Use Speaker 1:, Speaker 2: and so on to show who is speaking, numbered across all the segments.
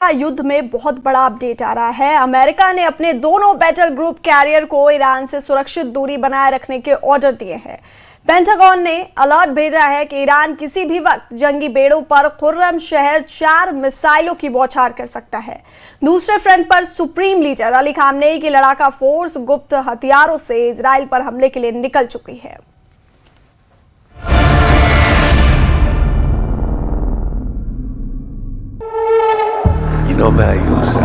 Speaker 1: युद्ध में बहुत बड़ा अपडेट आ रहा है। अमेरिका ने अपने दोनों बैटल ग्रुप कैरियर को ईरान से सुरक्षित दूरी बनाए रखने के ऑर्डर दिए हैं। पेंटागन ने अलर्ट भेजा है कि ईरान किसी भी वक्त जंगी बेड़ों पर खुर्रम शहर 4 मिसाइलों की बौछार कर सकता है। दूसरे फ्रंट पर सुप्रीम लीडर अली खामनेई की लड़ाका फोर्स गुप्त हथियारों से इजराइल पर हमले के लिए निकल चुकी है।
Speaker 2: No me ayuda.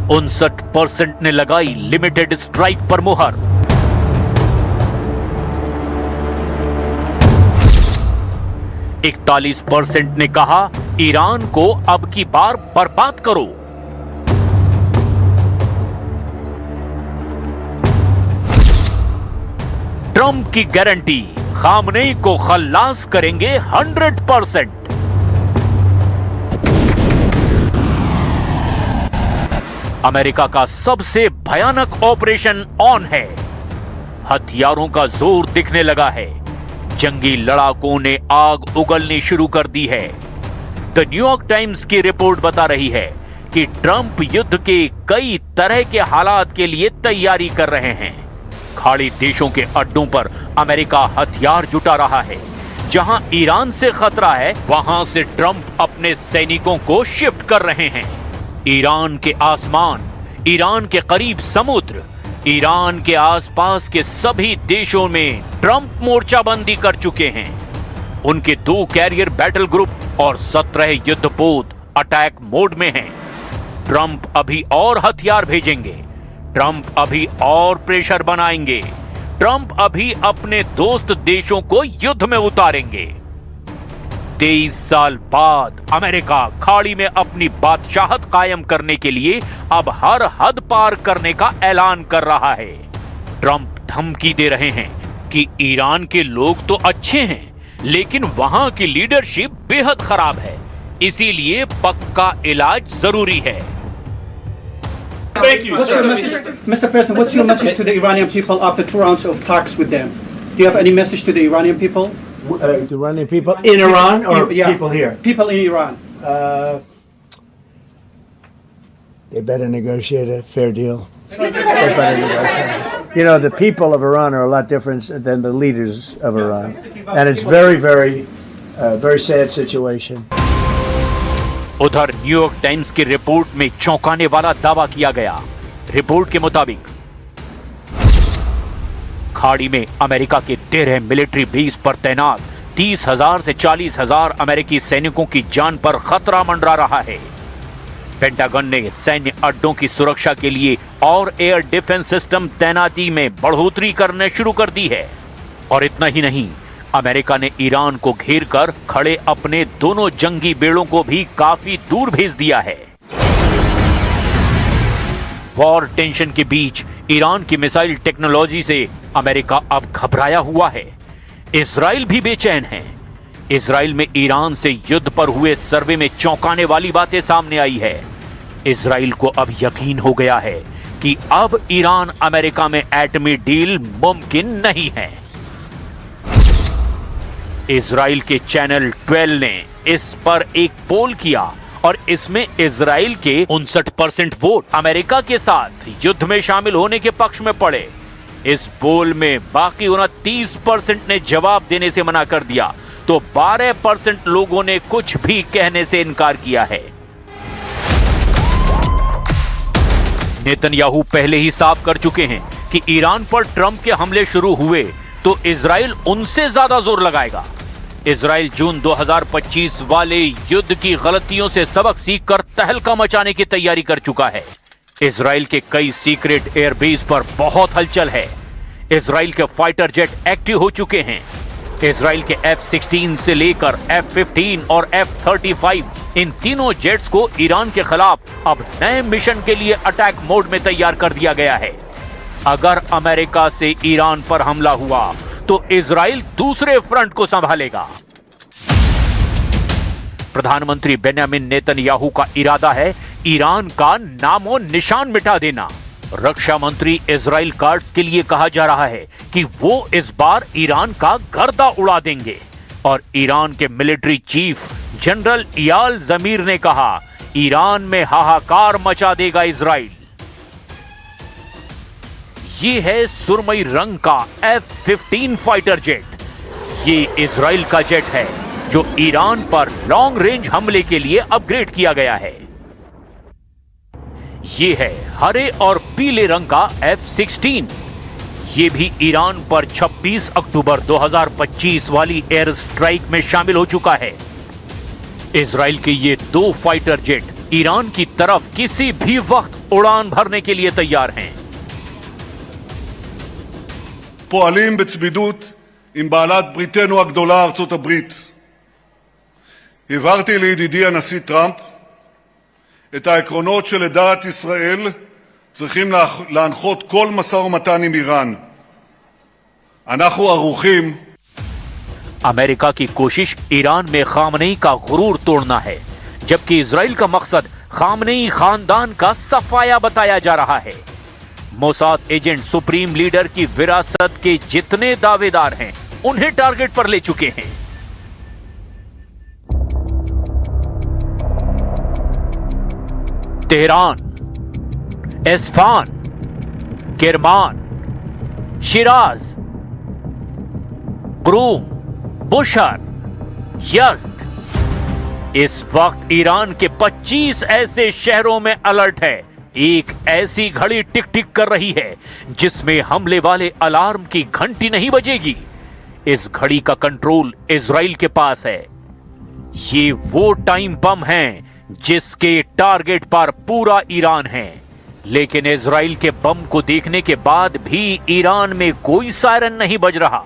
Speaker 3: %59 ने लगाई लिमिटेड स्ट्राइक पर मुहर। %41 ने कहा ईरान को अब की बार बर्बाद करो। ट्रंप की गारंटी, खामनेई को खल्लास करेंगे 100%। अमेरिका का सबसे भयानक ऑपरेशन ऑन है। हथियारों का जोर दिखने लगा है। जंगी लड़ाकों ने आग उगलनी शुरू कर दी है। द न्यूयॉर्क टाइम्स की रिपोर्ट बता रही है कि ट्रंप युद्ध के कई तरह के हालात के लिए तैयारी कर रहे हैं। खाड़ी देशों के अड्डों पर अमेरिका हथियार जुटा रहा है। जहां ईरान से खतरा है, वहां से ट्रंप अपने सैनिकों को शिफ्ट कर रहे हैं। ईरान के आसमान, ईरान के करीब समुद्र, ईरान के आसपास के सभी देशों में ट्रंप मोर्चाबंदी कर चुके हैं। उनके 2 कैरियर बैटल ग्रुप और 17 युद्धपोत अटैक मोड में हैं। ट्रंप अभी और हथियार भेजेंगे। ट्रंप अभी और प्रेशर बनाएंगे। ट्रंप अभी अपने दोस्त देशों को युद्ध में उतारेंगे। 23 साल बाद अमेरिका खाड़ी में अपनी बादशाहत कायम करने के लिए अब हर हद पार करने का ऐलान कर रहा है। ट्रंप धमकी दे रहे हैं कि ईरान के लोग तो अच्छे हैं, लेकिन वहां की लीडरशिप बेहद खराब है, इसीलिए पक्का इलाज जरूरी है।
Speaker 4: Thank you. Mr. President, what's your message to the Iranian people after 2 rounds of talks with them? Do you have any message to the Iranian people?
Speaker 5: The Iranian people in Iran or
Speaker 4: Yeah,
Speaker 5: people here?
Speaker 4: People in Iran.
Speaker 5: They better negotiate a fair deal. They better negotiate. You know, the people of Iran are a lot different than the leaders of Iran. And it's very sad situation.
Speaker 3: उधर New York times की report में चौंकाने वाला दावा किया गया। Report के मुताबिक खाड़ी में अमेरिका के 13 मिलिट्री बेस पर तैनात 30,000 से 40,000 अमेरिकी सैनिकों की जान पर खतरा मंडरा रहा है। पेंटागन ने सैन्य अड्डों की सुरक्षा के लिए और एयर डिफेंस सिस्टम तैनाती में बढ़ोतरी करने शुरू कर दी है। और इतना ही नहीं, अमेरिका ने ईरान को घेरकर खड़े अपने दोनों जंगी बेड़ों को भी काफी दूर भेज दिया है। वॉर टेंशन के बीच ईरान की मिसाइल टेक्नोलॉजी से अमेरिका अब घबराया हुआ है। इजराइल भी बेचैन है। इजराइल में ईरान से युद्ध पर हुए सर्वे में चौंकाने वाली बातें सामने आई है। इजराइल को अब यकीन हो गया है कि अब ईरान अमेरिका में एटमी डील मुमकिन नहीं है। इजराइल के चैनल 12 ने इस पर एक पोल किया और इसमें इजराइल के 59% वोट अमेरिका के साथ युद्ध में शामिल होने के पक्ष में पड़े। इस पोल में बाकी 29% ने जवाब देने से मना कर दिया, तो 12% लोगों ने कुछ भी कहने से इनकार किया है। नेतन्याहू पहले ही साफ कर चुके हैं कि ईरान पर ट्रंप के हमले शुरू हुए तो इजराइल उनसे ज्यादा जोर लगाएगा। इजराइल जून 2025 वाले युद्ध की गलतियों से सबक सीखकर तहलका मचाने की तैयारी कर चुका है। इजराइल के कई सीक्रेट एयरबेस पर बहुत हलचल है। इजराइल के फाइटर जेट एक्टिव हो चुके हैं। इजराइल के F-16 से लेकर F-15 और F-35 इन तीनों जेट्स को ईरान के खिलाफ अब नए मिशन के लिए अटैक मोड में तैयार कर दिया गया है। अगर अमेरिका से ईरान पर हमला हुआ तो इजराइल दूसरे फ्रंट को संभालेगा। प्रधानमंत्री बेन्यामिन नेतन्याहू का इरादा है ईरान का नामो निशान मिटा देना। रक्षा मंत्री इजराइल कार्ड्स के लिए कहा जा रहा है कि वो इस बार ईरान का गर्दा उड़ा देंगे और ईरान के मिलिट्री चीफ जनरल इयाल जमीर ने कहा ईरान में हाहाकार मचा देगा इजराइल। ये है सुरमई रंग का F-15 फाइटर जेट। ये इजराइल का जेट है जो ईरान पर लॉन्ग रेंज हमले के लिए अपग्रेड किया गया है। ये है हरे और पीले रंग का F-16। ये भी ईरान पर 26 अक्टूबर 2025 वाली एयर स्ट्राइक में शामिल हो चुका है। इजराइल के ये 2 फाइटर जेट ईरान की तरफ किसी भी वक्त उड़ान भरने के लिए तैयार हैं।
Speaker 6: פועלים בצמידות עם בעלת בריתנו הגדולה ארצות הברית. הבהרתי לידידי הנשיא טראמפ את העקרונות שלדעת ישראל צריכים להנחות כל משא ומתן עם איראן. אנחנו ערוכים.
Speaker 3: अमेरिका की कोशिश ईरान में खामनेई का गुरूर तोड़ना है, जबकि इजराइल का मकसद खामनेई खानदान का सफाया बताया जा रहा है। मोसाद एजेंट सुप्रीम लीडर की विरासत के जितने दावेदार हैं उन्हें टारगेट पर ले चुके हैं। Tehran, एस्फान, Kirman, Siraj, क्रूम, Bushehr, Yazd. इस वक्त ईरान के 25 ऐसे शहरों में अलर्ट है। एक ऐसी घड़ी टिक टिक कर रही है जिसमें हमले वाले अलार्म की घंटी नहीं बजेगी। इस घड़ी का कंट्रोल इजराइल के पास है। ये वो टाइम बम है जिसके टारगेट पर पूरा ईरान है। लेकिन इजराइल के बम को देखने के बाद भी ईरान में कोई सायरन नहीं बज रहा।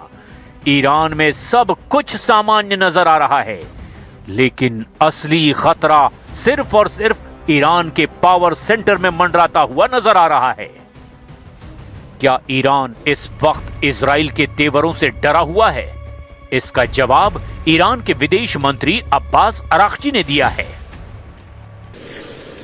Speaker 3: ईरान में सब कुछ सामान्य नजर आ रहा है, लेकिन असली खतरा सिर्फ और सिर्फ ईरान के पावर सेंटर में मंडराता हुआ नजर आ रहा है। क्या ईरान इस वक्त इजराइल के तेवरों से डरा हुआ है? इसका जवाब ईरान के विदेश मंत्री अब्बास अराक्ची ने दिया है।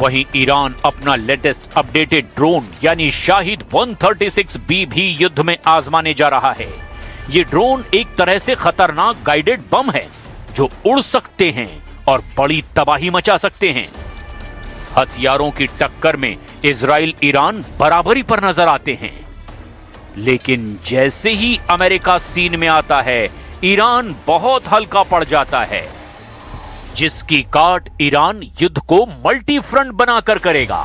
Speaker 3: वहीं ईरान अपना लेटेस्ट अपडेटेड ड्रोन यानी शाहिद 136B भी युद्ध में आजमाने जा रहा है। ये ड्रोन एक तरह से खतरनाक गाइडेड बम है जो उड़ सकते हैं और बड़ी तबाही मचा सकते हैं। हथियारों की टक्कर में इजराइल ईरान बराबरी पर नजर आते हैं, लेकिन जैसे ही अमेरिका सीन में आता है ईरान बहुत हल्का पड़ जाता है, जिसकी काट ईरान युद्ध को मल्टी फ्रंट बनाकर करेगा।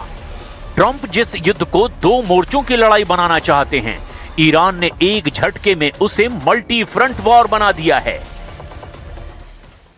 Speaker 3: ट्रंप जिस युद्ध को 2 मोर्चों की लड़ाई बनाना चाहते हैं, ईरान ने एक झटके में उसे मल्टी फ्रंट वॉर बना दिया है।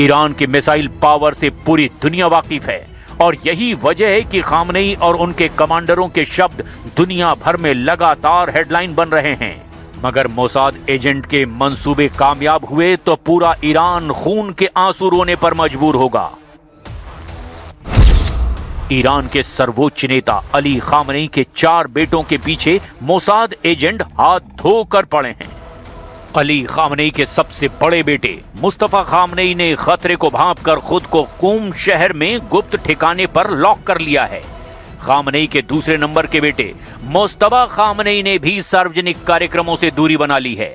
Speaker 3: ईरान के मिसाइल पावर से पूरी दुनिया वाकिफ है और यही वजह है कि खामनेई और उनके कमांडरों के शब्द दुनिया भर में लगातार हेडलाइन बन रहे हैं। मगर मोसाद एजेंट के मंसूबे कामयाब हुए तो पूरा ईरान खून के आंसू रोने पर मजबूर होगा। ईरान के सर्वोच्च नेता अली खामनेई के 4 बेटों के पीछे मोसाद एजेंट हाथ धोकर पड़े हैं। अली खामनेई के सबसे बड़े बेटे मुस्तफा खामनेई ने खतरे को भांपकर खुद को कूम शहर में गुप्त ठिकाने पर लॉक कर लिया है। खामनेई के दूसरे नंबर के बेटे मुस्तफा खामनेई ने भी सार्वजनिक कार्यक्रमों से दूरी बना ली है।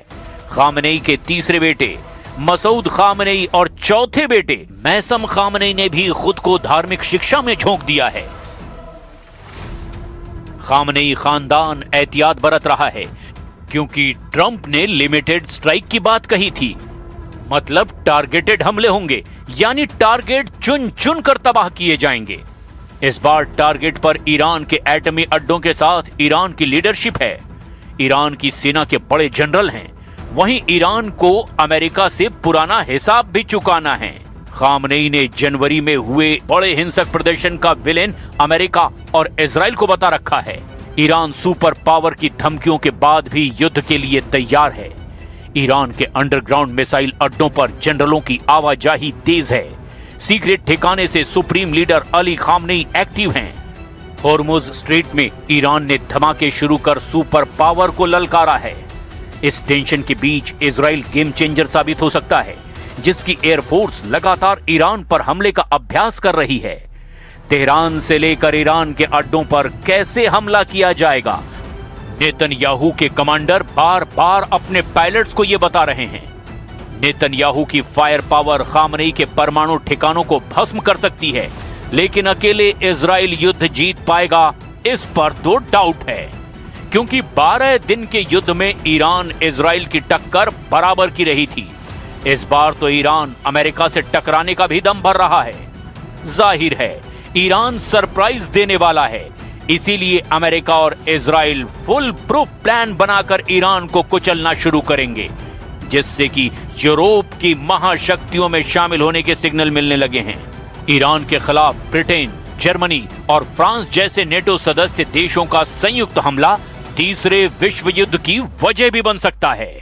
Speaker 3: खामनेई के तीसरे बेटे मसूद खामनेई और चौथे बेटे मैसम खामनेई ने भी खुद को धार्मिक शिक्षा में झोंक दिया है। खामनेई खानदान एहतियात बरत रहा है क्योंकि ट्रंप ने लिमिटेड स्ट्राइक की बात कही थी, मतलब टारगेटेड हमले होंगे, यानी टारगेट चुन चुन कर तबाह किए जाएंगे। इस बार टारगेट पर ईरान के एटमी अड्डों के साथ ईरान की लीडरशिप है, ईरान की सेना के बड़े जनरल हैं। वहीं ईरान को अमेरिका से पुराना हिसाब भी चुकाना है। खामनेई ने जनवरी में हुए बड़े हिंसक प्रदर्शन का विलेन अमेरिका और इजराइल को बता रखा है। ईरान सुपर पावर की धमकियों के बाद भी युद्ध के लिए तैयार है। ईरान के अंडरग्राउंड मिसाइल अड्डों पर जनरलों की आवाजाही तेज है। सीक्रेट ठिकाने से supreme leader Ali Khamenei active हैं। होर्मुज स्ट्रेट में ईरान ने धमाके शुरू कर सुपर पावर को ललकारा है। इस टेंशन के बीच इजराइल गेम चेंजर साबित हो सकता है, जिसकी एयरफोर्स लगातार ईरान पर हमले का अभ्यास कर रही है। तेहरान से लेकर ईरान के अड्डों पर कैसे हमला किया जाएगा, नेतन्याहू के कमांडर बार बार अपने पायलट्स को यह बता रहे हैं। नेतन्याहू की फायर पावर खामनेई के परमाणु ठिकानों को भस्म कर सकती है, लेकिन अकेले इजराइल युद्ध जीत पाएगा, इस पर तो डाउट है, क्योंकि 12 दिन के युद्ध में ईरान इजराइल की टक्कर बराबर की रही थी। इस बार तो ईरान अमेरिका से टकराने का भी दम भर रहा है। जाहिर है ईरान सरप्राइज देने वाला है, इसीलिए अमेरिका और इजराइल फुल प्रूफ प्लान बनाकर ईरान को कुचलना शुरू करेंगे, जिससे कि यूरोप की महाशक्तियों में शामिल होने के सिग्नल मिलने लगे हैं। ईरान के खिलाफ ब्रिटेन, जर्मनी और फ्रांस जैसे नेटो सदस्य देशों का संयुक्त हमला तीसरे विश्व युद्ध की वजह भी बन सकता है।